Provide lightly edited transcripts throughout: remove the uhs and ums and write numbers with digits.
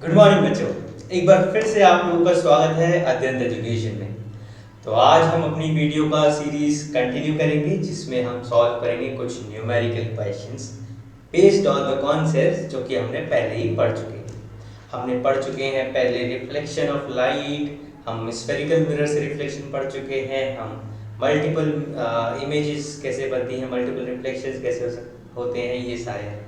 Good morning बच्चों। एक बार फिर से आप लोगों का स्वागत है अध्ययन एजुकेशन में। तो आज हम अपनी वीडियो का सीरीज कंटिन्यू करेंगे जिसमें हम सॉल्व करेंगे कुछ numerical questions based on the concepts जो कि हमने पहले ही पढ़ चुके हैं। हमने पढ़ चुके हैं पहले रिफ्लेक्शन ऑफ लाइट, हम स्फेरिकल मिरर से रिफ्लेक्शन पढ़ चुके हैं, हम मल्टीपल इमेजेस कैसे बनती हैं, मल्टीपल रिफ्लेक्शंस कैसे होते हैं, ये सारे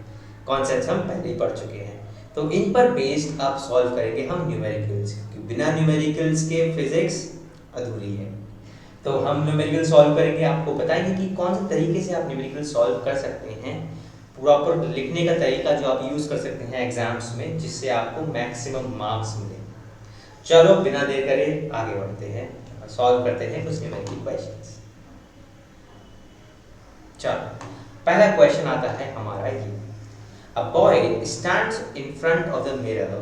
कॉन्सेप्ट्स हम पहले ही पढ़ चुके हैं। तो इन पर बेस्ड आप सॉल्व करेंगे हम न्यूमेरिकल्स, क्योंकि बिना न्यूमेरिकल्स के फिजिक्स अधूरी है। तो हम न्यूमेरिकल सॉल्व करेंगे, आपको बताएंगे कि कौन से तरीके से आप न्यूमेरिकल सॉल्व कर सकते हैं, प्रॉपर लिखने का तरीका जो आप यूज़ कर सकते हैं एग्जाम्स में, जिससे आपको मैक्सिमम मार्क्स मिले। चलो बिना देर करे आगे बढ़ते हैं और सॉल्व करते हैं कुछ न्यूमेरिकल क्वेश्चंस। चलो पहला क्वेश्चन आता है हमारा ये। A boy stands in front of the mirror.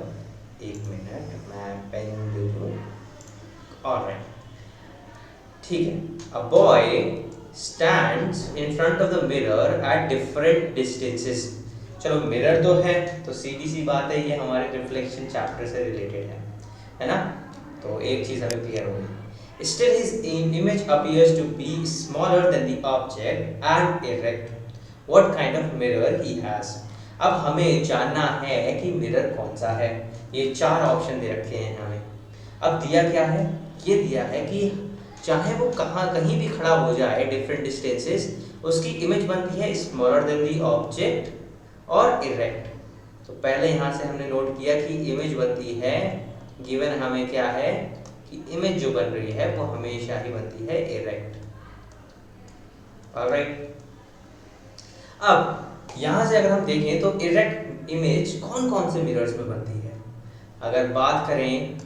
एक मिनट मैं पेन ले लूँ। Alright, ठीक है। A boy stands in front of the mirror at different distances. चलो मिरर तो है, तो सीधी सी बात है ये हमारे रिफ्लेक्शन चैप्टर से रिलेटेड है ना? तो एक चीज़ हमें क्लियर होगी। Still his image appears to be smaller than the object and erect. What kind of mirror he has? अब हमें जानना है कि मिरर कौन सा है। ये चार ऑप्शन दे रखे हैं हमें। अब दिया क्या है? ये दिया है कि चाहे वो कहीं भी खड़ा हो जाए डिफरेंट डिस्टेंसेस, उसकी इमेज बनती है स्मॉलर देन दी ऑब्जेक्ट और इरेक्ट। तो पहले यहाँ से हमने नोट किया कि इमेज बनती है, गिवन हमें क्या है कि इमेज जो बन रही है वो हमेशा ही बनती है इरेक्ट। ऑलराइट, अब यहाँ से अगर हम देखें तो इरेक्ट इमेज कौन कौन से मिरर्स में बनती है। अगर बात करें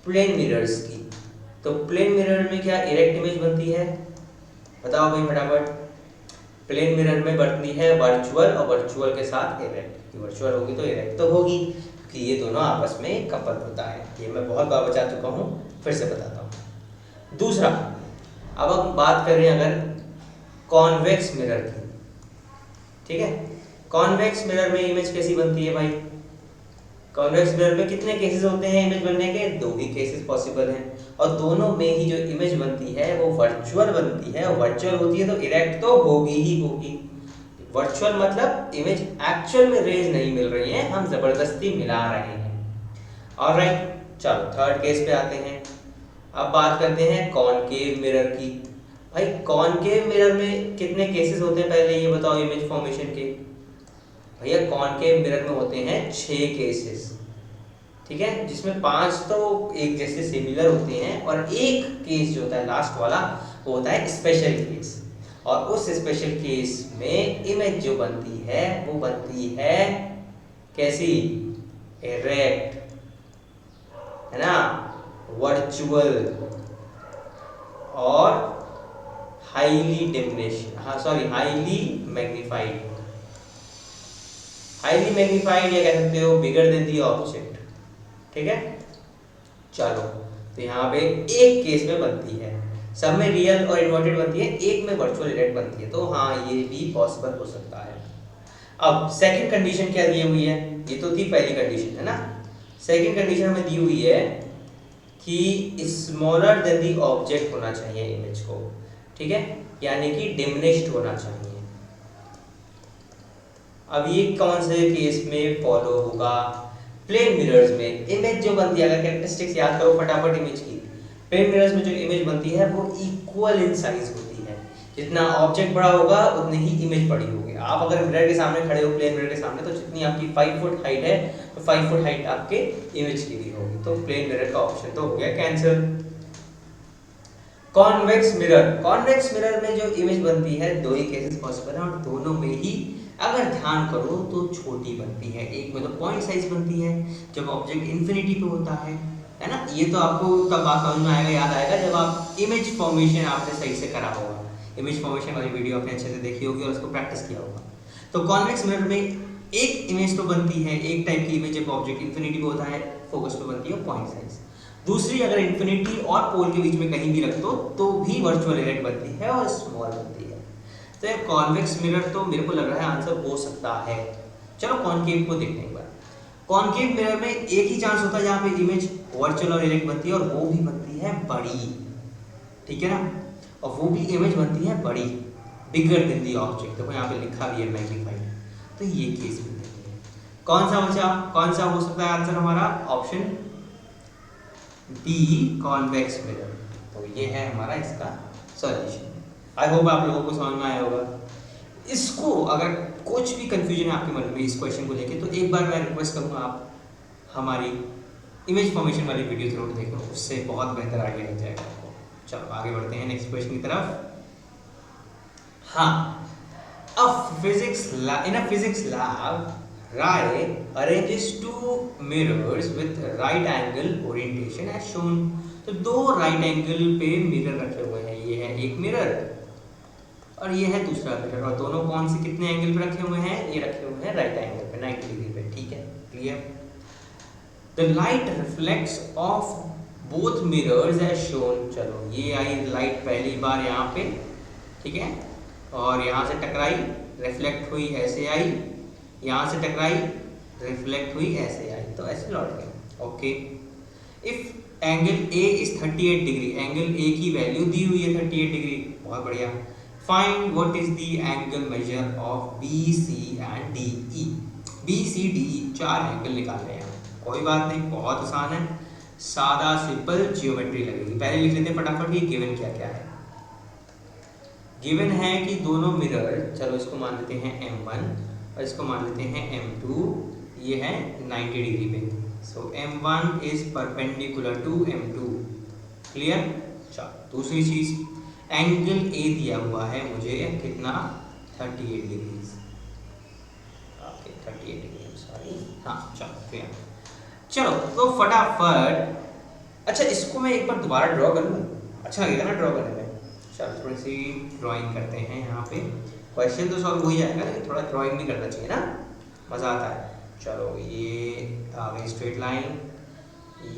प्लेन मिरर्स की, तो प्लेन मिरर में क्या इरेक्ट इमेज बनती है? बताओ भाई फटाफट। प्लेन मिरर में बनती है वर्चुअल, और वर्चुअल के साथ इरेक्ट। वर्चुअल होगी तो इरेक्ट तो होगी, क्योंकि ये दोनों आपस में कपल होता है। ये मैं बहुत बार बता चुका हूँ, फिर से बताता हूँ। दूसरा, अब हम बात करें अगर कॉन्वेक्स मिरर की, ठीक है। कॉन्वेक्स मिरर में इमेज कैसी बनती है भाई? कॉन्वेक्स मिरर में कितने केसेस होते हैं इमेज बनने के? दो ही केसेस पॉसिबल हैं, और दोनों में ही जो इमेज बनती है वो वर्चुअल बनती है। और वर्चुअल होती है तो इरेक्ट तो होगी ही होगी। वर्चुअल मतलब इमेज एक्चुअल में रेज नहीं मिल रही है, हम जबरदस्ती मिला रहे हैं। ऑलराइट, चलो थर्ड केस पे आते हैं। अब बात करते हैं कॉनकेव मिरर की। भाई कॉनकेव मिरर में कितने केसेस होते हैं पहले ये बताओ इमेज फॉर्मेशन के? भैया कॉनकेव मिरर में होते हैं 6 केसेस, ठीक है, जिसमें 5 तो एक जैसे सिमिलर होते हैं, और एक केस जो होता है लास्ट वाला वो होता है स्पेशल केस। और उस स्पेशल केस में इमेज जो बनती है वो बनती है कैसी? इरेक्ट, है ना, वर्चुअल और highly diminished, highly magnified. Highly magnified या कह सकते हो बिगर देन दी ऑब्जेक्ट, ठीक है। चलो तो यहाँ पे एक केस में बनती है, सब में रियल और इन्वर्टेड बनती है, एक में वर्चुअल इरेक्ट बनती है। तो हाँ ये भी पॉसिबल हो सकता है। अब सेकंड कंडीशन क्या दी हुई है? ये तो थी पहली कंडीशन, है ना। सेकंड कंडीशन हमें दी हुई है कि स्मॉलर देन दी ऑब्जेक्ट होना चाहिए इमेज को, ठीक है, यानी कि डिमिनिश्ड होना चाहिए। अब ये कौन से केस में फॉलो होगा? प्लेन मिरर्स में इमेज जो बनती है, अगर कैरेक्टरिस्टिक्स याद करो फटाफट इमेज की। प्लेन मिरर्स में जो इमेज बनती है वो इक्वल इन साइज होती है, जितना ऑब्जेक्ट बड़ा होगा उतनी ही इमेज बड़ी होगी। आप अगर मिरर के सामने खड़े हो, प्लेन मिरर के सामने, तो जितनी आपकी 5 फुट हाइट है तो 5 फुट हाइट आपके इमेज की भी होगी। तो प्लेन मिरर का ऑप्शन तो हो गया cancel. Convex mirror, convex mirror में जो इमेज बनती है दो ही केसेस पॉसिबल है, और दोनों में ही अगर ध्यान करो तो छोटी बनती है। एक में तो पॉइंट साइज बनती है जब ऑब्जेक्ट इन्फिनिटी पे होता है ना। ये तो आपको तब बात समझ में आएगा, याद आएगा जब आप इमेज फॉर्मेशन आपने सही से करा होगा। इमेज फॉर्मेशन वाली वीडियो आपने अच्छे से देखी होगी और उसको प्रैक्टिस किया होगा। तो कॉन्वेक्स मिरर में एक इमेज तो बनती है, एक टाइप की इमेज जब ऑब्जेक्ट इन्फिनिटी पे होता है, फोकस पे बनती है पॉइंट साइज। दूसरी, अगर इन्फिनिटी और पोल के बीच में कहीं भी रख दो तो भी वर्चुअल इरेक्ट बनती है और स्मॉल बनती है। तो कॉन्वेक्स मिरर तो मेरे को लग रहा है आंसर हो सकता है। चलो कॉनकेव को देखते हैं एक बार। कॉनकेव मिरर में एक ही चांस होता है जहाँ पे इमेज वर्चुअल और इरेक्ट बनती है, और वो भी बनती है बड़ी, ठीक है ना, और वो भी इमेज बनती है बड़ी, बिगर देन द ऑब्जेक्ट। देखो यहाँ पे लिखा भी है मैग्नीफाइड। तो ये केस में कौन सा बचा, कौन सा हो सकता है आंसर हमारा, ऑप्शन बी कॉन्वेक्स मिरर। तो ये है हमारा इसका सॉल्यूशन। आई होप आप लोगों को समझ में आया होगा। इसको अगर कुछ भी कंफ्यूजन है आपके मन में इस क्वेश्चन को लेके, तो एक बार मैं रिक्वेस्ट करूंगा आप हमारी इमेज फॉर्मेशन वाली वीडियो जरूर देखो, उससे बहुत बेहतर आइडिया लग जाएगा आपको। चलो आगे बढ़ते हैं नेक्स्ट क्वेश्चन की तरफ। हाँ, in a physics lab, Rai arranges two mirrors with right angle orientation as shown। तो दो राइट एंगल पे मिरर रखे हुए हैं, ये है एक मिरर और ये है दूसरा मिरर, और दोनों कौन से कितने एंगल पे रखे हुए हैं, ये रखे हुए हैं राइट एंगल पे 90 डिग्री पे, ठीक है, clear. The light reflects off both mirrors as shown. चलो ये आई लाइट पहली बार यहाँ पे, ठीक है, और यहाँ से टकराई, रिफ्लेक्ट हुई, ऐसे आई, यहाँ से टकराई, रिफ्लेक्ट हुई, ऐसे आई, तो ऐसे लौट गई। Okay, if angle A is 38 degree, angle A की वैल्यू दी हुई है 38 डिग्री, बहुत बढ़िया। Find what is the angle measure of B C and D E. B C D E चार एंगल निकाल रहे हैं, कोई बात नहीं, बहुत आसान है, सादा सिंपल जियोमेट्री लगेगी। पहले लिख लेते हैं फटाफट कि गिवन क्या क्या है। गिवन है कि दोनों मिरर, चलो इसको मान लेते हैं M1 और इसको मान लेते हैं M2, ये है 90 डिग्री पे। So M1 is perpendicular to M2, clear. चलो दूसरी चीज, एंगल A दिया हुआ है मुझे कितना, 38 डिग्री, ओके 38 डिग्री, सॉरी, हाँ चलो क्लियर। चलो तो फटाफट, अच्छा इसको मैं एक बार दोबारा ड्रॉ कर लूँ, अच्छा लगेगा ना ड्रॉ करने में। चलो थोड़ी सी ड्राइंग करते हैं यहाँ पे, क्वेश्चन तो सॉल्व हो ही जाएगा लेकिन थोड़ा ड्राइंग भी करना चाहिए ना, मज़ा आता है। चलो ये आ गई स्ट्रेट लाइन,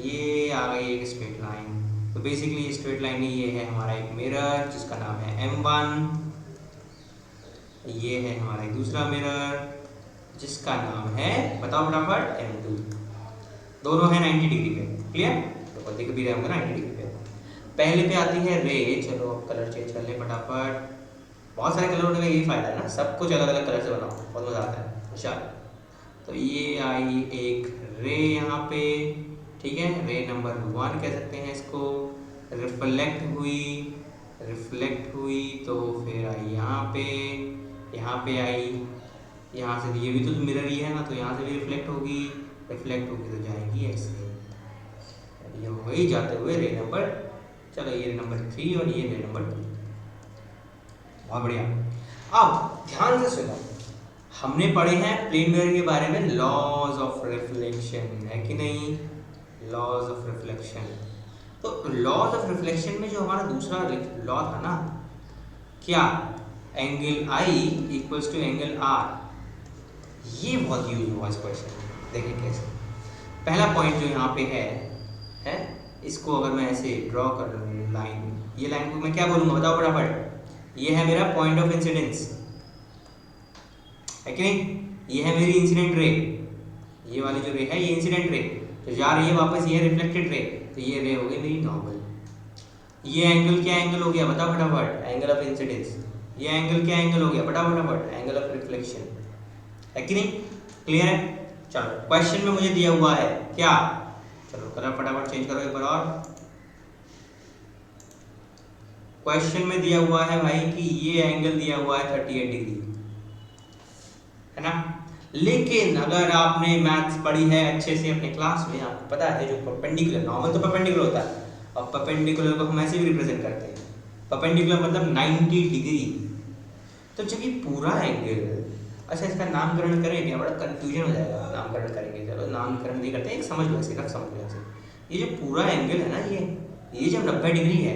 ये आ गई एक स्ट्रेट लाइन, तो बेसिकली स्ट्रेट लाइन में ये है हमारा एक मिरर जिसका नाम है M1, ये है हमारा एक दूसरा मिरर जिसका नाम है, बताओ फटाफट, M2। दोनों है 90 डिग्री पे, क्लियर, तो दिख भी रहे होंगे 90 डिग्री पे। पहले पे आती है रे, चलो अब कलर चेंज कर ले फटाफट, बहुत सारे कलर होने का यही फायदा है ना, सब कुछ अलग अलग कलर से बनाओ, बहुत मजा आता है। अच्छा तो ये आई एक रे यहाँ पे, ठीक है, रे नंबर 1 कह सकते हैं इसको, रिफ्लेक्ट हुई तो फिर आई यहाँ पे आई, यहाँ से ये भी तो मिरर ही है ना, तो यहाँ से भी रिफ्लेक्ट होगी तो जाएगी ऐसे, ये हो गई जाते हुए रे नंबर, चलो ये रे नंबर 3 और ये रे नंबर 2, बहुत बढ़िया। अब ध्यान से सुनो, हमने पढ़े हैं प्लेन मिरर के बारे में, लॉज ऑफ रिफ्लेक्शन, है कि नहीं, लॉज ऑफ रिफ्लेक्शन। तो लॉज ऑफ रिफ्लेक्शन में जो हमारा दूसरा लॉ था ना, क्या, angle i equals to angle r, ये बहुत यूज हुआ इस क्वेश्चन में। देखिए कैसे, पहला पॉइंट जो यहाँ पे है, इसको अगर मैं ऐसे ड्रॉ कर लूँ लाइन, ये लाइन को मैं क्या बोलूँगा बताओ फटाफट, ये है मेरा पॉइंट ऑफ इंसिडेंस, है कि नहीं, ये है मेरी इंसिडेंट रे, ये वाली जो रे है ये इंसिडेंट रे, तो जा रही है वापस, ये रिफ्लेक्टेड रे, तो ये रे हो गई मेरी नॉर्मल। ये एंगल क्या एंगल हो गया बताओ फटाफट, एंगल ऑफ इंसिडेंस। ये एंगल क्या एंगल हो गया बताओ फटाफट, एंगल ऑफ रिफ्लेक्शन, है कि नहीं, क्लियर है। चलो क्वेश्चन में मुझे दिया हुआ है क्या, चलो कलर फटाफट चेंज करो एक बार और, क्वेश्चन में दिया हुआ है भाई कि ये एंगल दिया हुआ है 38 डिग्री, है ना, लेकिन अगर आपने मैथ्स पढ़ी है अच्छे से अपने क्लास में, आपको पता है जो परपेंडिकुलर, नॉर्मल तो परपेंडिकुलर होता है, और परपेंडिकुलर को हम ऐसे भी रिप्रेजेंट करते हैं, परपेंडिकुलर मतलब 90 डिग्री। तो जब ये पूरा एंगल, अच्छा इसका नामकरण करें क्या, बड़ा कंफ्यूजन हो जाएगा, नामकरण करेंगे, चलो नामकरण नहीं करते, एक समझ लो, सिर्फ समझ लो ऐसे, ये जो पूरा एंगल है ना, ये जब 90 डिग्री है,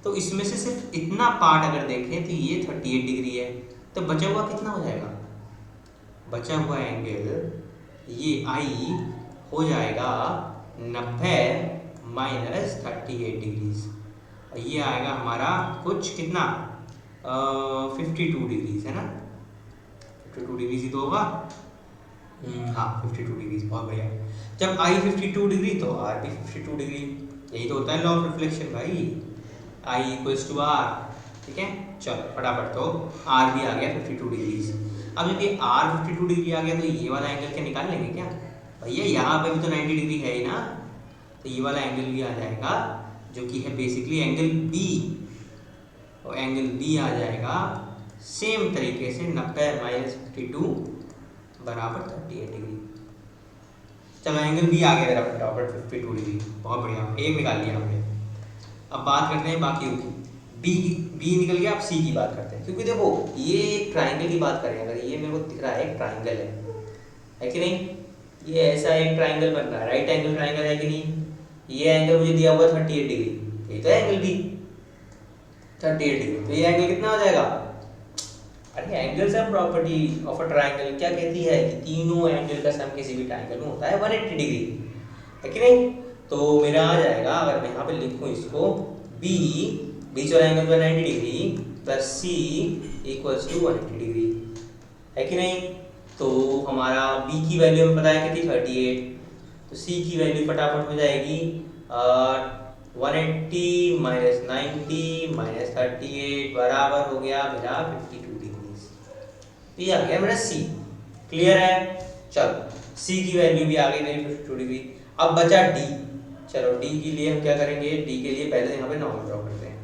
तो इसमें से सिर्फ इतना पार्ट अगर देखें तो ये 38 डिग्री है, तो बचा हुआ कितना हो जाएगा, बचा हुआ एंगल ये आई हो जाएगा 90 माइनस 38 डिग्रीज, और ये आएगा हमारा कुछ कितना 52 डिग्रीज, है ना, 52 डिग्रीज ही तो होगा, हाँ 52 डिग्री, बहुत बढ़िया। जब आई 52 डिग्री तो आर भी 52 डिग्री, यही तो होता है लॉ ऑफ रिफ्लेक्शन भाई, आई इक्वल्स टू आर। ठीक है, चलो फटाफट, तो आर भी आ गया 52 डिग्रीज। अब यदि आर 52 डिग्री आ गया तो ये वाला एंगल क्या निकाल लेंगे क्या भैया, यहाँ पे भी तो 90 डिग्री है ही ना, तो ये वाला एंगल भी आ जाएगा जो कि है बेसिकली एंगल बी, और एंगल बी आ जाएगा सेम तरीके से 90 माइनस 52 बराबर 38 डिग्री। चलो एंगल बी आ गया मेरा बराबर 52 डिग्री, बहुत बढ़िया, एक निकाल लिया हमने। अब बात करते हैं बाकी की, बी निकल गया, अब सी की बात करते हैं, क्योंकि देखो ये एक ट्राइंगल की बात करें, अगर ये मेरे को दिख रहा है एक ट्राइंगल है कि नहीं, ये ऐसा एक ट्राइंगल बन रहा है, राइट एंगल ट्राइंगल है कि नहीं, ये एंगल मुझे दिया हुआ 38 डिग्री, ये तो एंगल बी 38 डिग्री, तो ये एंगल कितना हो जाएगा, अरे angle sum property of a triangle क्या कहती है कि तीनों एंगल का सम किसी भी ट्राइंगल में होता है 180 डिग्री, है कि नहीं। तो मेरा आ जाएगा, अगर मैं यहाँ पे लिखूँ इसको, बी बीच वाला एंगल पर 90 degree plus C equals to 180 degree, है कि नहीं। तो हमारा बी की वैल्यू हमें पता है कितनी 38, तो सी की वैल्यू फटाफट हो जाएगी 180 माइनस 90 माइनस 38 बराबर हो गया मेरा 52 डिग्री। तो ये आ गया मेरा सी, क्लियर है। चलो सी की वैल्यू भी आ गई मेरी 52 डिग्री। अब बचा डी, चलो डी के लिए हम क्या करेंगे, डी के लिए पहले यहाँ पे नॉर्मल ड्रॉ करते हैं।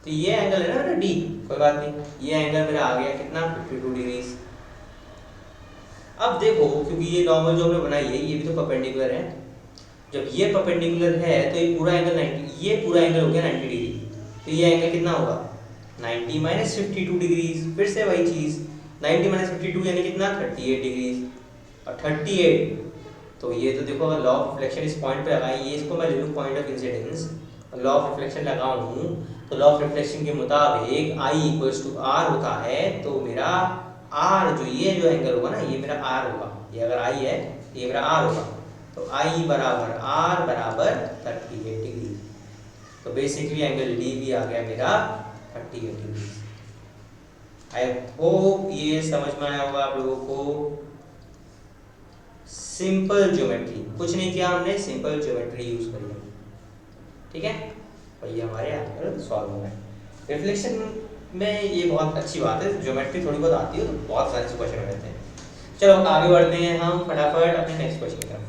तो ये एंगल है ना मेरा डी, कोई बात नहीं, ये एंगल मेरा आ गया कितना 52 डिग्री। अब देखो क्योंकि ये नॉर्मल जो हमने बनाई है ये भी तो परपेंडिकुलर है, जब ये परपेंडिकुलर है तो ये पूरा एंगल 90, ये पूरा एंगल हो गया 90 डिग्री, तो ये एंगल कितना होगा 90 माइनस 52 डिग्री, फिर से वही चीज 90 माइनस 52 यानी कितना 38 डिग्री, और 38 तो ये तो देखो अगर लॉ ऑफ रिफ्लेक्शन इस पॉइंट पे लगाएं, ये इसको मैं ले लूँ point of incidence, law of reflection लगाऊं तो लॉ ऑफ रिफ्लेक्शन के मुताबिक आई इक्वल्स टू आर होता है, तो मेरा आर जो ये जो एंगल होगा ना ये मेरा आर होगा, ये अगर आई है ये मेरा आर होगा, तो आई बराबर आर बराबर 38 डिग्री। तो बेसिकली एंगल डी भी आ गया मेरा 38 डिग्री। आई होप ये समझ में आया होगा आप लोगों को। सिंपल ज्योमेट्री, कुछ नहीं किया हमने, सिंपल ज्योमेट्री यूज करी, ठीक है भैया, हमारे यहाँ सॉल्व हो गए। रिफ्लेक्शन में ये बहुत अच्छी बात है, ज्योमेट्री थोड़ी बहुत आती है तो बहुत सारे क्वेश्चन रहते हैं। चलो आगे बढ़ते हैं हम फटाफट अपने नेक्स्ट क्वेश्चन की तरफ।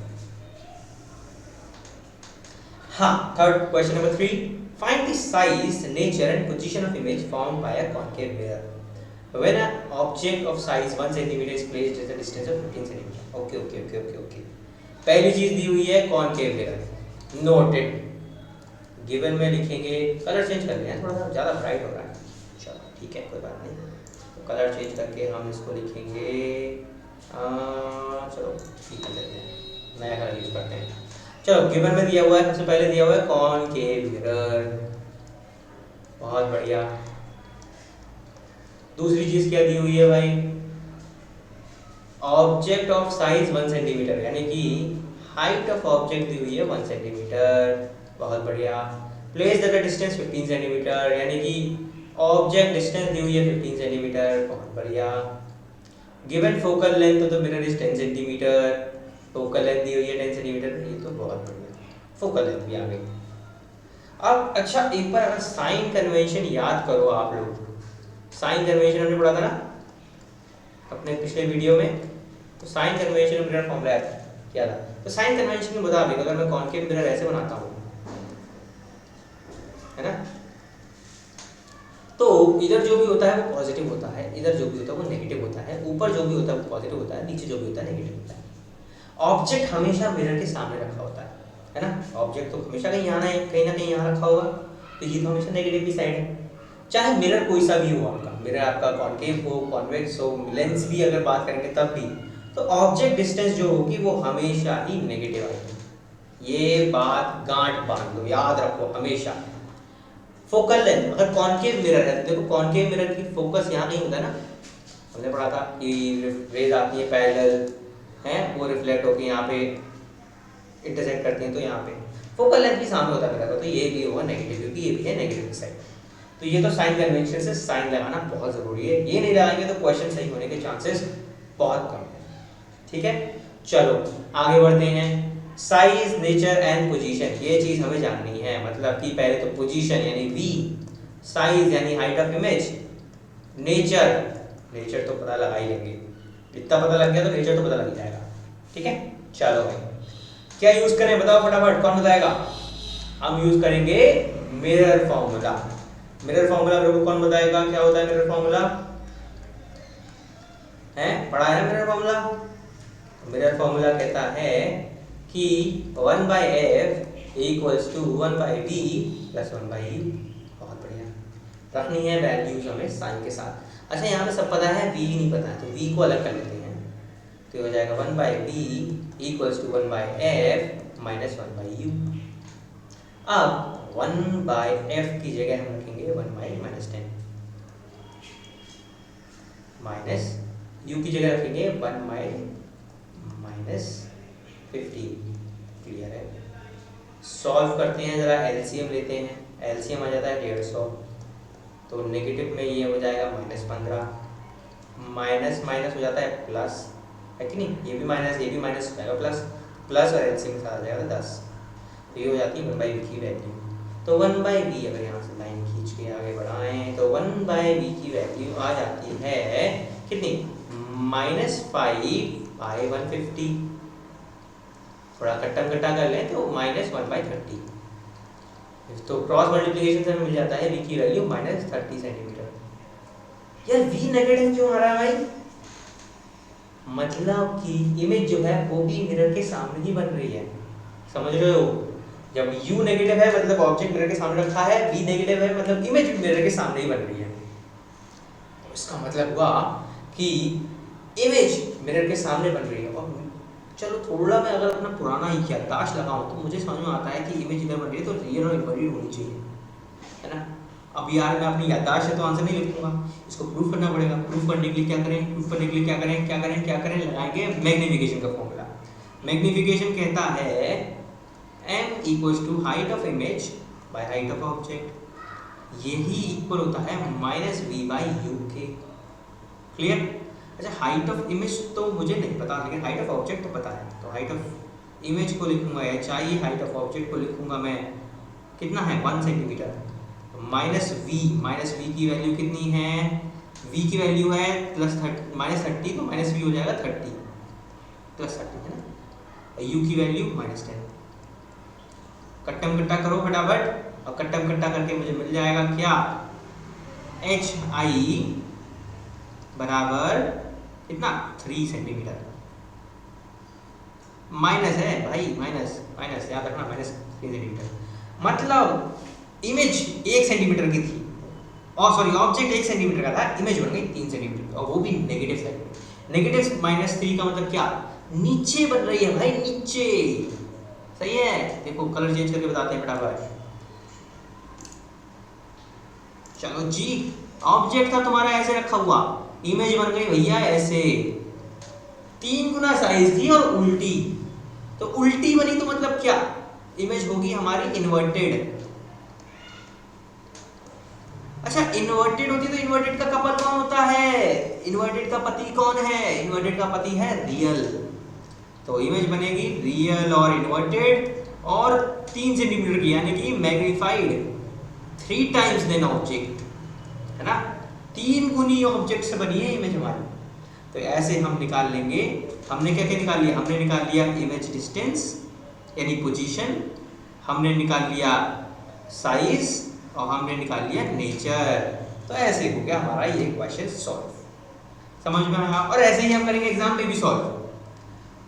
हाँ, third question number 3, find the size, nature and position of image formed by a concave mirror when an object of size 1 cm is placed at a distance of 15 cm। Okay. पहली चीज दी हुई है concave mirror, noted, given में लिखेंगे, colour change कर लें थोड़ा सा ज़्यादा ब्राइट हो रहा है, चलो ठीक है कोई बात नहीं, तो कलर चेंज करके हम इसको लिखेंगे, चलो ठीक है चलते हैं, नया कलर यूज करते हैं। चलो गिवन में दिया हुआ है, सबसे पहले दिया हुआ है कॉन्केव मिरर, बहुत बढ़िया। दूसरी चीज क्या दी हुई है भाई, ऑब्जेक्ट ऑफ साइज 1 सेंटीमीटर, यानी कि हाइट ऑफ ऑब्जेक्ट दी हुई है 1 सेंटीमीटर, बहुत बढ़िया। Place at a distance 15 centimetre, यानी कि ऑब्जेक्ट डिस्टेंस दी हुई है 15 सेंटीमीटर, बहुत बढ़िया। Given focal length of the mirror is 10 centimetre, focal length दी हुई है 10 सेंटीमीटर, ये तो बहुत बढ़िया, फोकल लेंथ भी आ गई। अब अच्छा एक बार अगर साइन कन्वेंशन याद करो आप लोग, साइन कन्वेंशन हमने पढ़ा था ना अपने पिछले वीडियो में, तो साइन कन्वेंशन मिरर फॉर्मूला क्या था, तो साइन कन्वेंशन के मुताबिक अगर मैं कॉन्केव मिरर ऐसे बनाता हूँ, है ना, तो इधर जो भी होता है वो पॉजिटिव होता है, इधर जो भी होता है वो नेगेटिव होता है, ऊपर जो भी होता है वो पॉजिटिव होता है, नीचे जो भी होता है नेगेटिव होता है। ऑब्जेक्ट हमेशा मिरर के सामने रखा होता है ना, ऑब्जेक्ट तो हमेशा कहीं आना है, कहीं ना कहीं यहाँ रखा होगा, तो ये तो हमेशा नेगेटिव की साइड है, चाहे मिरर कोई सा भी हो आपका, मिरर आपका कॉन्केव हो, कॉन्वेक्स हो, लेंस भी अगर बात करेंगे तब भी, तो ऑब्जेक्ट डिस्टेंस जो होगी वो हमेशा ही नेगेटिव आएगी, ये बात गांठ बांध लो, याद रखो हमेशा। फोकल लेंथ, अगर कॉन्केव मिरर है तो देखो कॉन्केव मिरर की फोकस यहाँ नहीं होता है ना, हमने पढ़ा था कि रेज आती है पैरेलल है, वो रिफ्लेक्ट होकर यहाँ पे इंटरसेक्ट करती हैं, तो यहाँ पे फोकल लेंथ भी सामने होता है मिरर का, तो ये भी होगा नेगेटिव, क्योंकि ये भी है नेगेटिव साइड। तो ये तो साइन कन्वेंशन से साइन लगाना बहुत जरूरी है, ये नहीं लगाएंगे तो क्वेश्चन सही होने के चांसेस बहुत कम है। ठीक है, चलो आगे बढ़ते हैं। साइज, नेचर एंड पोजीशन, ये चीज हमें जाननी है। मतलब कि पहले तो पोजीशन यानी वी, साइज यानी हाइट ऑफ इमेज, नेचर तो पता लगा ही लेंगे, इतना पता लग गया तो नेचर तो पता लग जाएगा। ठीक है, चलो भाई क्या यूज करें बताओ फटाफट, कौन बताएगा? हम यूज करेंगे मिरर फॉर्मूला। मिरर फॉर्मूला मेरे को कौन बताएगा क्या होता है मिरर फॉर्मूला? है पढ़ा है मिरर फॉर्मूला? मिरर फॉर्मूला कहता है कि 1/f equals to 1/v plus 1/u। बहुत बढ़िया, रखनी है वैल्यूज हमें साइन के साथ। अच्छा यहाँ पे सब पता है, v नहीं पता है, तो v को अलग कर लेते हैं। तो ये हो जाएगा 1/v equals to 1/f minus 1/u। अब 1/f की जगह हम रखेंगे 1/-10 माइनस u की जगह रखेंगे 1/-15। क्लियर है? सॉल्व करते हैं जरा, एलसीएम लेते हैं। एलसीएम आ जाता है 150, तो नेगेटिव में ये हो जाएगा -15, माइनस माइनस हो जाता है प्लस, है कि नहीं? ये भी माइनस हो जाएगा प्लस और एलसीएम के साथ आ जाएगा 10। तो ये हो जाती है 1/v की वैल्यू। तो 1/v अगर यहाँ से लाइन खींच के आगे बढ़ाएं तो 1/v की वैल्यू आ जाती है कितनी? -5/150। थोड़ा कट्टा कर लें तो -1/30। तो क्रॉस मल्टीप्लिकेशन से हमें मिल जाता है v की वैल्यू -30 सेंटीमीटर। यार v नेगेटिव क्यों आ रहा है भाई? मतलब कि इमेज जो है वो भी मिरर के सामने ही बन रही है, समझ रहे हो? जब u नेगेटिव है मतलब ऑब्जेक्ट मिरर के सामने रखा है, v नेगेटिव है मतलब इमेज मिरर के सामने ही बन रही है। तो इसका मतलब हुआ कि इमेज मिरर के सामने बन रही है। और चलो थोड़ा मैं अगर अपना पुराना ही याददाश्त लगाऊं तो मुझे समझ में आता है कि इमेज इधर बन रही है तो रियल और इमेजिनरी होनी चाहिए, है ना? अब यार मैं अपनी याददाश्त से तो आंसर नहीं लिखूंगा, इसको प्रूफ करना पड़ेगा। प्रूफ करने के लिए क्या करें? लगाएंगे मैग्नीफिकेशन का फॉर्मूला। मैग्नीफिकेशन कहता है m equals to height of image by height of object, यही इक्वल होता है -v/u के। क्लियर? अच्छा हाइट ऑफ इमेज तो मुझे नहीं पता, लेकिन हाइट ऑफ ऑब्जेक्ट तो पता है। तो हाइट ऑफ इमेज को लिखूंगा hi, हाइट ऑफ ऑब्जेक्ट को लिखूंगा मैं, कितना है 1 सेंटीमीटर। -v की वैल्यू कितनी है? v की वैल्यू है -30, तो -v हो जाएगा 30 +30, है ना? u की वैल्यू -10। कट्टम कट्टा करो फटाफट, और कट्टम कट्टा करके मुझे मिल जाएगा क्या? hi बराबर कितना? 3 सेंटीमीटर। माइनस है भाई, माइनस याद रखना, -3 सेंटीमीटर। मतलब इमेज 1 सेंटीमीटर की थी, और सॉरी ऑब्जेक्ट 1 सेंटीमीटर का था, इमेज बन गई 3 सेंटीमीटर, और वो भी नेगेटिव साइड में। नेगेटिव -3 का मतलब क्या? नीचे बन रही है भाई, नीचे। सही है? देखो कलर चेंज करके बताते हैं फटाफट। चलो जी, ऑब्जेक्ट था तुम्हारा ऐसे रखा हुआ, इमेज बन गई भैया ऐसे, 3 गुना साइज थी और उल्टी। तो उल्टी बनी तो मतलब क्या? इमेज होगी हमारी इन्वर्टेड। अच्छा इन्वर्टेड होती तो इन्वर्टेड का कपल कौन होता है? इन्वर्टेड का पति कौन है? इन्वर्टेड का पति है रियल। तो इमेज बनेगी रियल और इन्वर्टेड, और 3 सेंटीमीटर की, यानी कि मैग्नीफाइड 3 टाइम्स देन ऑब्जेक्ट, है ना? 3 गुनी ऑब्जेक्ट से बनी है इमेज हमारी। तो ऐसे हम निकाल लेंगे। हमने क्या क्या निकाल लिया? हमने निकाल लिया इमेज डिस्टेंस यानी पोजीशन, हमने निकाल लिया साइज, और हमने निकाल लिया नेचर। तो ऐसे हो गया हमारा ये क्वेश्चन सॉल्व। समझ में आया? और ऐसे ही हम करेंगे एग्जाम में भी सॉल्व,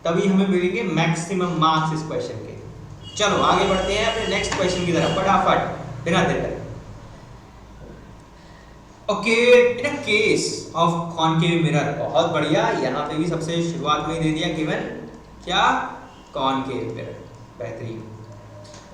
तभी हमें मिलेंगे मैक्सिमम मार्क्स इस क्वेश्चन के। चलो आगे बढ़ते हैं अपने नेक्स्ट क्वेश्चन की तरफ फटाफट, बिना देर करे। Okay, in a case of concave mirror, बहुत बढ़िया, यहाँ पे भी सबसे शुरुआत में ही दे दिया गिवन क्या? Concave mirror. बेहतरीन।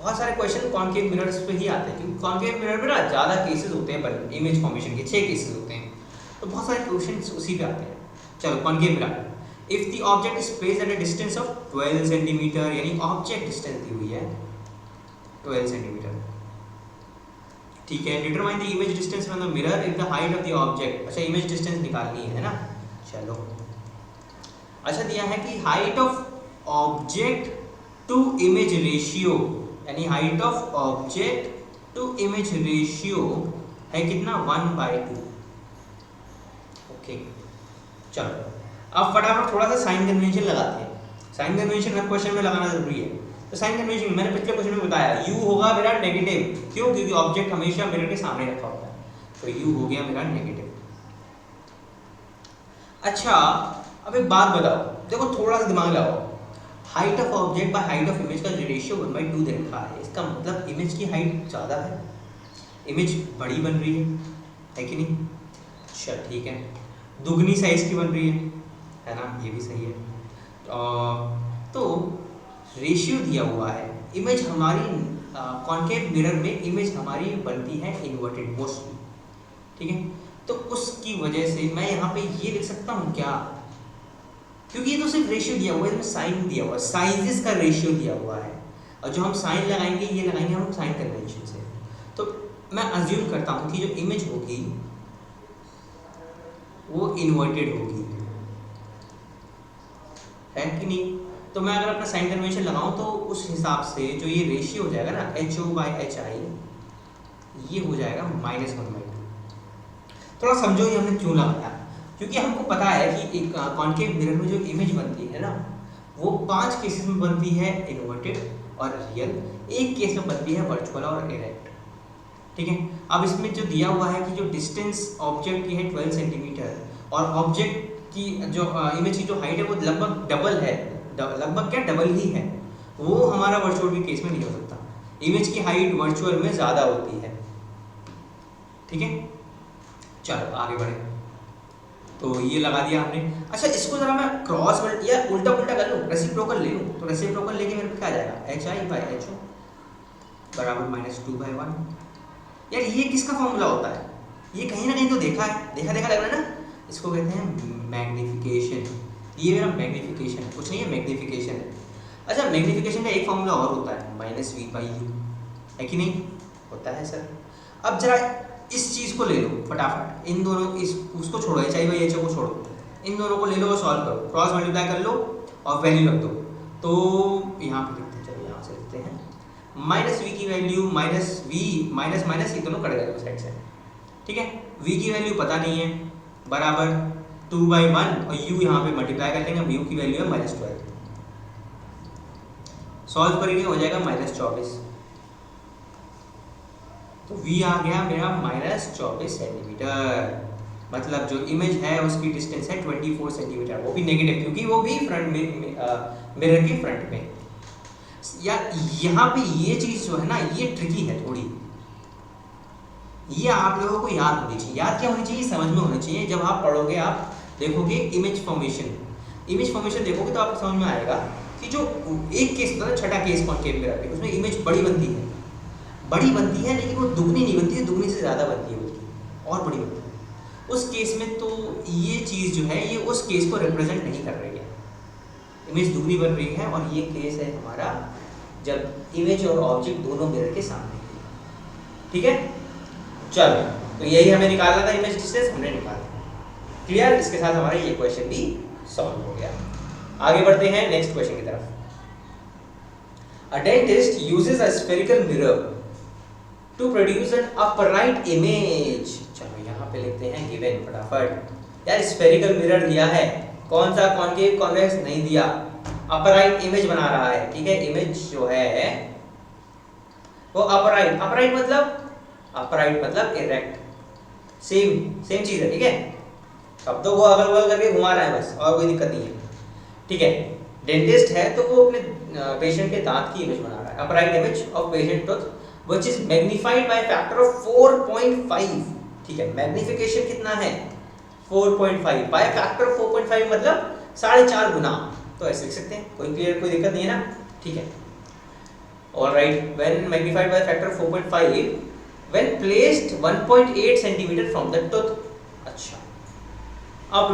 बहुत सारे क्वेश्चन कॉनकेव मिरर्स पे ही आते हैं, क्योंकि कॉनकेव मिरर में ना ज़्यादा केसेस होते हैं, पर इमेज फॉर्मेशन के 6 केसेस होते हैं, तो बहुत सारे क्वेश्चन उसी पे आते हैं। चलो concave mirror, if the object is placed at a distance of 12 centimetre, यानी ऑब्जेक्ट डिस्टेंस दी हुई है 12 सेंटीमीटर, ठीक है। Determine the image distance from the mirror if the height of the object. अच्छा इमेज डिस्टेंस निकालनी है ना? चलो अच्छा दिया है कि height of object to image ratio, यानी height of object to image ratio है कितना 1/2। ओके चलो अब फटाफट थोड़ा सा साइन कन्वेंशन लगाते हैं। साइन कन्वेंशन हर क्वेश्चन में लगाना जरूरी है। तो साइन कन्वेंशन मैंने पिछले क्वेश्चन में बताया, u होगा मेरा नेगेटिव, क्यों? क्योंकि ऑब्जेक्ट हमेशा मिरर के सामने रखा होता है, तो u हो गया मेरा नेगेटिव। अच्छा अब एक बात बताओ, देखो थोड़ा सा दिमाग लगाओ, height of object by height of image का रेशियो 1/2 दे रखा है, इसका मतलब इमेज की हाइट ज़्यादा है, इमेज बड़ी बन रही है कि नहीं? अच्छा ठीक है, दुगनी साइज की बन रही है ना, ये भी सही है। तो रेशियो दिया हुआ है, इमेज हमारी कॉन्केव मिरर में इमेज हमारी बनती है इन्वर्टेड मोस्टली, ठीक है? तो उसकी वजह से मैं यहाँ पे ये लिख सकता हूँ क्या, क्योंकि ये तो सिर्फ रेशियो दिया हुआ है, इसमें साइन दिया हुआ है, साइजेस का रेशियो दिया हुआ है, और जो हम साइन लगाएंगे ये लगाएंगे हम साइन कन्वेंशन से। तो मैं अज्यूम करता हूँ कि जो इमेज होगी वो इन्वर्टेड होगी, है कि नहीं? तो मैं अगर अपना साइन कन्वेंशन लगाऊं तो उस हिसाब से जो ये रेशियो हो जाएगा ना HO/HI, ये हो जाएगा -1/2। थोड़ा समझो ये हमने क्यों लगाया, क्योंकि हमको पता है कि एक कॉन्केव मिरर में जो इमेज बनती है ना, वो 5 केसेस में बनती है इन्वर्टेड और रियल, एक केस में बनती है वर्चुअल और इरेक्ट, ठीक है? अब इसमें जो दिया हुआ है कि जो डिस्टेंस ऑब्जेक्ट की है 12 सेंटीमीटर, और ऑब्जेक्ट की जो इमेज की जो हाइट है वो लगभग डबल है, लगभग क्या डबल ही है, वो हमारा वर्चुअल के केस में नहीं हो सकता। इमेज की हाइट वर्चुअल में ज़्यादा होती है, ठीक है? चलो आगे बढ़े, तो ये लगा दिया हमने। अच्छा इसको जरा मैं क्रॉस या उल्टा उल्टा कर लूँ, रेसिप्रोकल ले लूँ, तो रेसिप्रोकल लेके मेरे को क्या आ जाएगा HI/HO बराबर -2/1। यार ये किसका फॉर्मूला होता है? ये कहीं ना कहीं तो देखा है, देखा लग रहा है ना, इसको कहते हैं मैग्निफिकेशन। ये मेरा मैग्निफिकेशन है, कुछ नहीं है, मैग्निफिकेशन है। अच्छा मैग्निफिकेशन का एक फॉर्मूला और होता है -V/U, है कि नहीं? होता है सर। अब जरा इस चीज़ को ले लो फटाफट, इन दोनों इस उसको छोड़ो, HI/HO को छोड़ो, इन दोनों को ले लो और सॉल्व करो, क्रॉस मल्टीप्लाई कर लो और वैल्यू रख दो। तो यहाँ पर लिखते हैं, चलो यहाँ से लिखते हैं -V की वैल्यू -V माइनस माइनस ये दोनों कट गए साइड से, ठीक है? V की वैल्यू पता नहीं है, बराबर 2/1 और U यहाँ पे मल्टीप्लाई कर लेंगे, U की वैल्यू है -12, सॉल्व करेंगे हो जाएगा -24, तो V आ गया मेरा -24 सेंटीमीटर। मतलब जो इमेज है उसकी डिस्टेंस है 24 सेंटीमीटर, वो भी नेगेटिव, क्योंकि वो भी फ्रंट में मिरर के फ्रंट में। यार यहाँ पे ये चीज़ जो है ना, ये ट्रिकी है थोड़ी, ये आप लोगों को याद होनी चाहिए। याद क्या होनी चाहिए? समझ में होनी चाहिए। जब आप पढ़ोगे, आप देखोगे इमेज फॉर्मेशन देखोगे तो आपको समझ में आएगा कि जो एक केस होता है, छठा केस कॉन्केव मिरर पे, उसमें इमेज बड़ी बनती है, लेकिन वो दुगनी नहीं बनती है, दुगनी से ज़्यादा बनती है, बल्कि और बड़ी बनती है। उस केस में तो ये चीज़ जो है, ये उस केस को रिप्रेजेंट नहीं कर रही है, इमेज दुगनी बन रही है, और ये केस है हमारा जब इमेज और ऑब्जेक्ट दोनों मिरर के सामने, ठीक है? चलो तो यही हमें निकालना था, इमेज डिस्टेंस हमने निकाला, क्लियर? इसके साथ हमारा ये क्वेश्चन भी सॉल्व हो गया। आगे बढ़ते हैं नेक्स्ट क्वेश्चन की तरफ। A dentist uses a spherical mirror to produce an upright image। चलो यहाँ पे लिखते हैं गिवन फटाफट। यार स्फेरिकल मिरर दिया है, कौन सा? कॉन्केव, कॉन्वेक्स नहीं दिया, अपराइट इमेज बना रहा है, ठीक है? इमेज जो है वो अपराइट मतलब इरेक्ट, सेम चीज है, ठीक है? शब्दों को अगल बगल करके घुमा रहा है बस, और कोई दिक्कत नहीं है, ठीक है? डेंटिस्ट है तो वो अपने पेशेंट के दांत की इमेज बना रहा है, upright image of patient tooth which is magnified by factor of 4.5, ठीक है? मैग्निफिकेशन कितना है? 4.5 बाय फैक्टर ऑफ 4.5 मतलब 4.5 गुना, तो ऐसे लिख सकते हैं, कोई दिक्कत नहीं है ना, ठीक है? Alright, when magnified by factor of 4.5 when placed 1.8 centimetre from the tooth. अच्छा, अब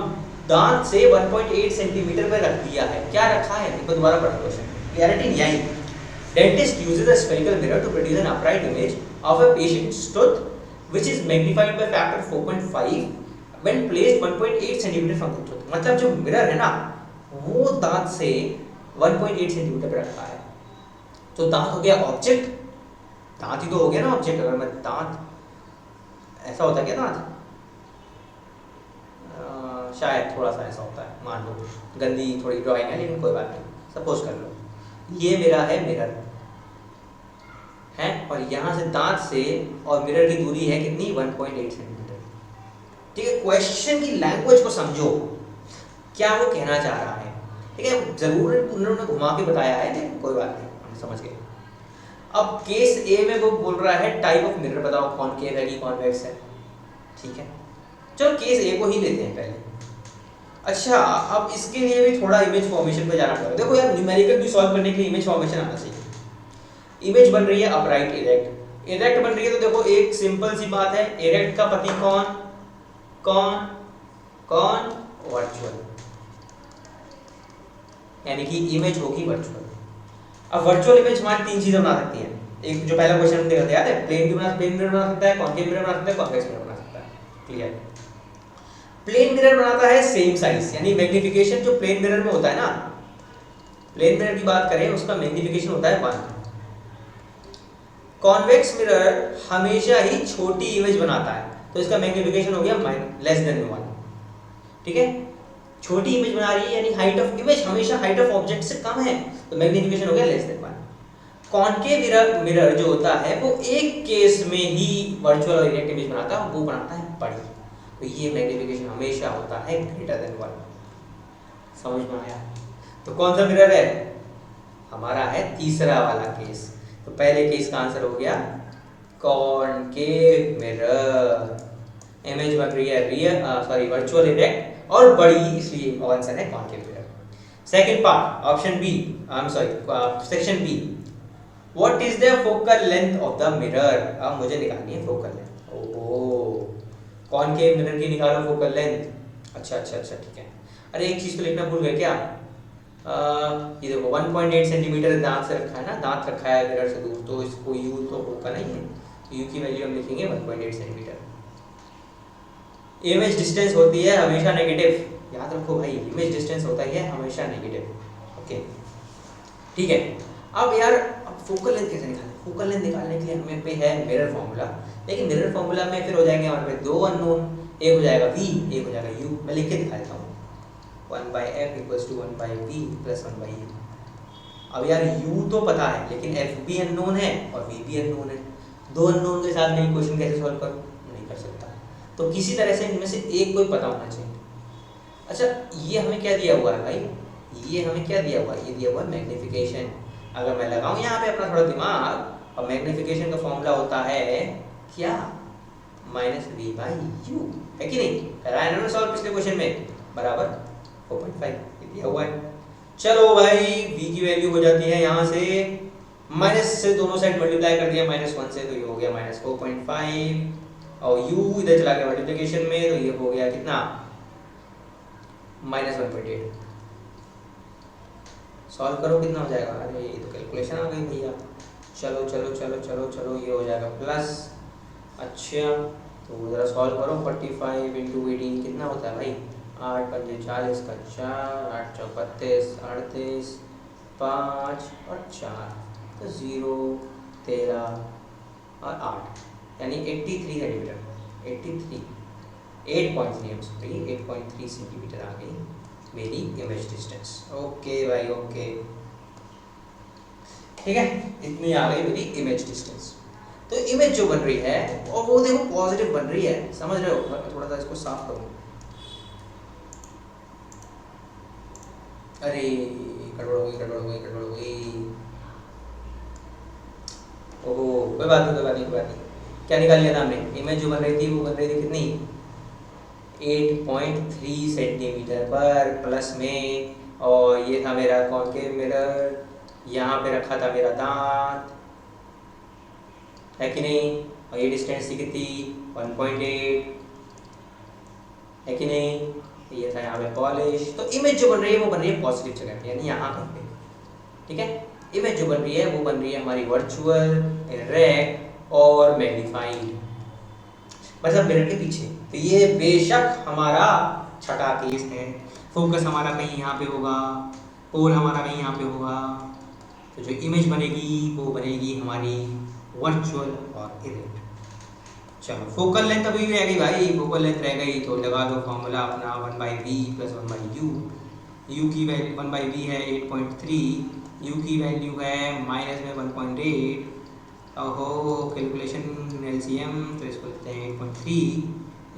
दांत से 1.8 सेंटीमीटर पे रख दिया है, क्या रखा है? देखो दोबारा पढ़ो क्वेश्चन, क्लैरिटी नहीं आई। Dentist uses a spherical mirror to produce an upright image of a patient's tooth which is magnified by factor 4.5 when placed 1.8 centimetre from the tooth. मतलब जो मिरर है ना, वो दांत से 1.8 सेंटीमीटर पे रखा है। तो दांत हो गया ऑब्जेक्ट, दांत ही तो हो गया ना ऑब्जेक्ट। अगर मैं दांत ऐसा होता है क्या दांत, शायद थोड़ा सा ऐसा होता है, मान लो गंदी थोड़ी ड्राइंग है लेकिन कोई बात नहीं, सपोज कर लो ये मेरा है मिरर है, और यहाँ से दांत से और मिरर की दूरी है कितनी, 1.8 सेंटीमीटर। ठीक है, क्वेश्चन की लैंग्वेज को समझो, क्या वो कहना चाह रहा है। ठीक है, जरूर उन्होंने घुमा के बताया है लेकिन कोई बात नहीं, हम समझ गए। अब केस ए में वो बोल रहा है टाइप ऑफ मिरर बताओ, कॉनकेव है कि कॉन्वेक्स है। ठीक है, चलो केस ए को ही लेते हैं पहले। अच्छा, अब इसके लिए भी थोड़ा इमेज फॉर्मेशन पे जाना पड़ेगा। देखो यार, न्यूमेरिकल भी सॉल्व करने के लिए इमेज फॉर्मेशन आना चाहिए। इमेज बन रही है अपराइट इरेक्ट, इरेक्ट बन रही है, तो देखो एक सिंपल सी बात है, इरेक्ट का पति कौन कौन कौन, वर्चुअल, यानी कि इमेज होगी वर्चुअल। अब वर्चुअल इमेज हमारी तीन चीजें बना सकती है। एक जो पहला क्वेश्चन हम देखा था याद है, प्लेन मिरर बना सकता है, कॉन्केव मिरर बना सकता है, कॉन्वेक्स मिरर बना सकता है। क्लियर। प्लेन मिरर बनाता है सेम साइज, यानी मैग्निफिकेशन जो प्लेन मिरर में होता है ना, प्लेन मिरर की बात करें उसका मैग्निफिकेशन होता है 1। कॉन्वेक्स मिरर हमेशा ही छोटी इमेज बनाता है, तो इसका मैग्निफिकेशन हो गया लेस देन 1। ठीक है, छोटी इमेज बना रही है यानी हाइट ऑफ इमेज हमेशा हाइट ऑफ ऑब्जेक्ट से कम है, तो मैग्निफिकेशन हो गया लेस देन 1। कॉन्केव मिरर जो होता है वो एक केस में ही वर्चुअल और इरेक्ट इमेज बनाता है, वो बनाता है बड़ी, तो ये मैग्निफिकेशन हमेशा होता है ग्रेटर देन 1। समझ में आया? तो कौन सा मिरर है हमारा, है तीसरा वाला केस। तो पहले केस का आंसर हो गया कॉनकेव मिरर, इमेज बन रही है वर्चुअल इरेक्ट और बड़ी, इसलिए आंसर है concave mirror. Second part option B, I am sorry section B, what is the focal length of the mirror. अब मुझे निकालनी है फोकल लेंथ। ओहो, कॉनकेव मिरर की निकालो फोकल लेंथ। अच्छा अच्छा अच्छा, ठीक है। अरे एक चीज तो लिखना भूल गए क्या, ये देखो 1.8 सेंटीमीटर दांत से रखा है ना, दांत रखा है मिरर से दूर, तो इसको यू तो होगा नहीं है, यू की वैल्यू हम लिखेंगे 1.8 सेंटीमीटर। इमेज डिस्टेंस होती है हमेशा नेगेटिव, याद रखो भाई, इमेज डिस्टेंस होता है हमेशा नेगेटिव। ओके, ठीक है। अब यार, अब फोकल लेंथ कैसे निकालें? फोकल लेंथ निकालने के लिए हमें पे है मिरर फॉर्मूला, लेकिन मिरर फॉर्मूला में फिर हो जाएंगे हमारे पे दो अननोन, एक हो जाएगा v, एक हो जाएगा u। मैं लिख के दिखा देता हूँ, 1/f = 1/v + 1/u। अब यार u तो पता है लेकिन f भी अननोन है और v भी अननोन है, दो अननोन के साथ मैं इक्वेशन कैसे सॉल्व करूँ? नहीं कर सकता, तो किसी तरह से इनमें से एक कोई पता होना चाहिए। अच्छा, ये हमें क्या दिया हुआ है भाई, ये हमें क्या दिया हुआ है, ये दिया हुआ है मैग्निफिकेशन। अगर मैं लगाऊं यहाँ पे अपना थोड़ा दिमाग, और मैग्निफिकेशन का फॉर्मूला होता है क्या, -v/u, है कि नहीं? कराया ना सॉल्व पिछले क्वेश्चन में, बराबर 4.5 ये दिया हुआ है। चलो भाई, v की वैल्यू हो जाती है यहाँ से, माइनस से दोनों साइड मल्टीप्लाई कर दिया -1 से, तो ये हो गया -4.5, और u इधर चला गया मल्टीप्लिकेशन में, तो ये हो गया कितना, -1.8। सॉल्व करो कितना हो जाएगा, अरे ये तो कैलकुलेशन आ गई भैया। चलो चलो चलो चलो चलो, ये हो जाएगा प्लस, अच्छा तो जरा सॉल्व करो, 45 × 18 कितना होता है भाई, 8 × 5 = 40 का 4, 8 × 4 = 32, 38, 5 और 4, तो 0, 13 और 8, यानी 83 सेंटीमीटर, 8.3 सेंटीमीटर आ गई मेरी इमेज डिस्टेंस। ओके भाई, ओके, ठीक है, इतनी आ गई मेरी इमेज डिस्टेंस। तो इमेज जो बन रही है, और वो देखो पॉजिटिव बन रही है, समझ रहे हो? मैं थोड़ा सा इसको साफ करूं, अरे गड़बड़ हो गई, गड़बड़ हो गई, गड़बड़ हो गई, ओहो, कोई बात नहीं, कोई बात नहीं, कोई बात नहीं। क्या निकाल लिया था हमने, इमेज जो बन रही थी वो बन रही थी कितनी, 8.3 सेंटीमीटर पर, प्लस में, और ये था मेरा कॉनकेव मिरर, यहाँ पे रखा था मेरा दांत, है कि नहीं, और ये डिस्टेंस थी कितनी, 1.8, है कि नहीं, ये था यहाँ पे पॉलिश। तो इमेज जो बन रही है वो बन रही है पॉजिटिव जगह पे, यानी यहाँ कहीं पे, ठीक है। इमेज जो बन रही है वो बन रही है हमारी वर्चुअल, इरेक्ट और मैग्नीफाइड, मतलब मिरर के पीछे। तो ये बेशक हमारा छठा केस है। फोकस हमारा कहीं यहाँ पे होगा, पोल हमारा कहीं यहाँ पे होगा। तो जो इमेज बनेगी वो बनेगी हमारी वर्चुअल और इरेक्ट। चलो फोकल लेंथ अभी रह गई भाई, फोकल लेंथ रह गई तो लगा दो फॉर्मूला अपना 1/v प्लस 1/u। u की वैल्यू 1/v है 8.3, u की वैल्यू है माइनस में 1.8। ओहो कैलकुलेशन एलसीएम तो इसको लेते हैं 8.3,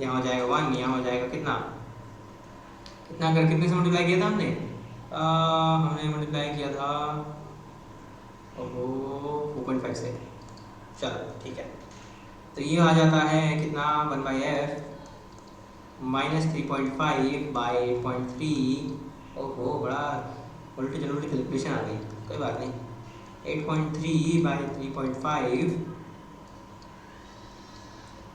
यहाँ हो जाएगा 1, यहाँ हो जाएगा कितना कितना कर कितने से मल्टीप्लाई किया था हमने? हमने मल्टीप्लाई किया था ओहो 4.5 से। चलो ठीक है, तो ये आ जाता है कितना 1/f माइनस 3.5 बाई 8.3। ओहो बड़ा उल्टी जल्दी कैलकुलेशन आ गई, कोई बात नहीं। 8.3 बाई 3.5,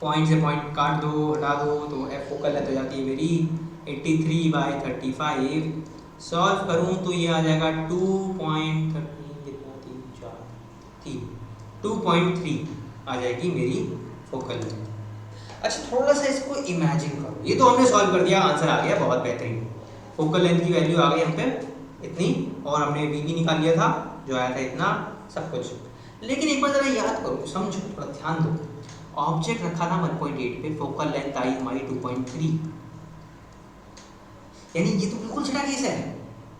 पॉइंट से पॉइंट काट दो हटा दो तो एफ फोकल लेंथ हो जाती है मेरी 83 बाई 35। सॉल्व करूँ तो ये आ जाएगा 2.3 आ जाएगी मेरी फोकल लेंथ। अच्छा थोड़ा सा इसको इमेजिन करो, ये तो हमने सॉल्व कर दिया, आंसर आ गया, बहुत बेहतरीन। फोकल लेंथ की वैल्यू आ गई हम पे इतनी, और हमने वी भी निकाल लिया था जो आया था इतना, सब कुछ। लेकिन एक बार जरा याद करो, समझो, थोड़ा ध्यान दो। ऑब्जेक्ट रखा था 1.8 पे, फोकल लेंथ आई हमारी 2.3, यानी ये तो बिल्कुल छठा केस है।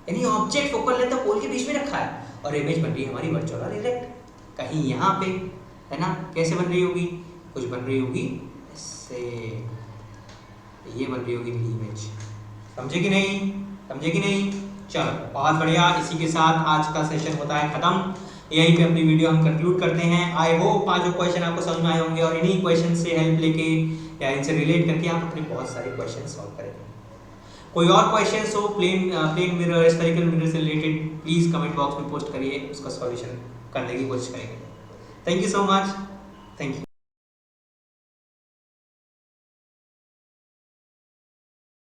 यानी ऑब्जेक्ट फोकल लेंथ और पोल के बीच में रखा है और इमेज बन रही है हमारी वर्चुअल और इरेक्ट कहीं यहाँ पे, है ना। कैसे बन रही होगी? कुछ बन रही होगी इससे, ये बन रही होगी मेरी इमेज। समझे कि नहीं? समझे कि नहीं? चलो बहुत बढ़िया, इसी के साथ आज का सेशन होता है खत्म। यहीं पे अपनी वीडियो हम कंक्लूड करते हैं। आई होप पांचों क्वेश्चन आपको समझ में आए होंगे और इन्हीं क्वेश्चन से हेल्प लेके या इनसे रिलेट करके आप अपने बहुत सारे क्वेश्चन सॉल्व करेंगे। कोई और क्वेश्चन हो प्लेन मिरर, स्फेरिकल मिरर से रिलेटेड, प्लीज कमेंट बॉक्स में पोस्ट करिए, उसका सॉल्यूशन करने की कोशिश करेंगे। Thank you so much, thank you.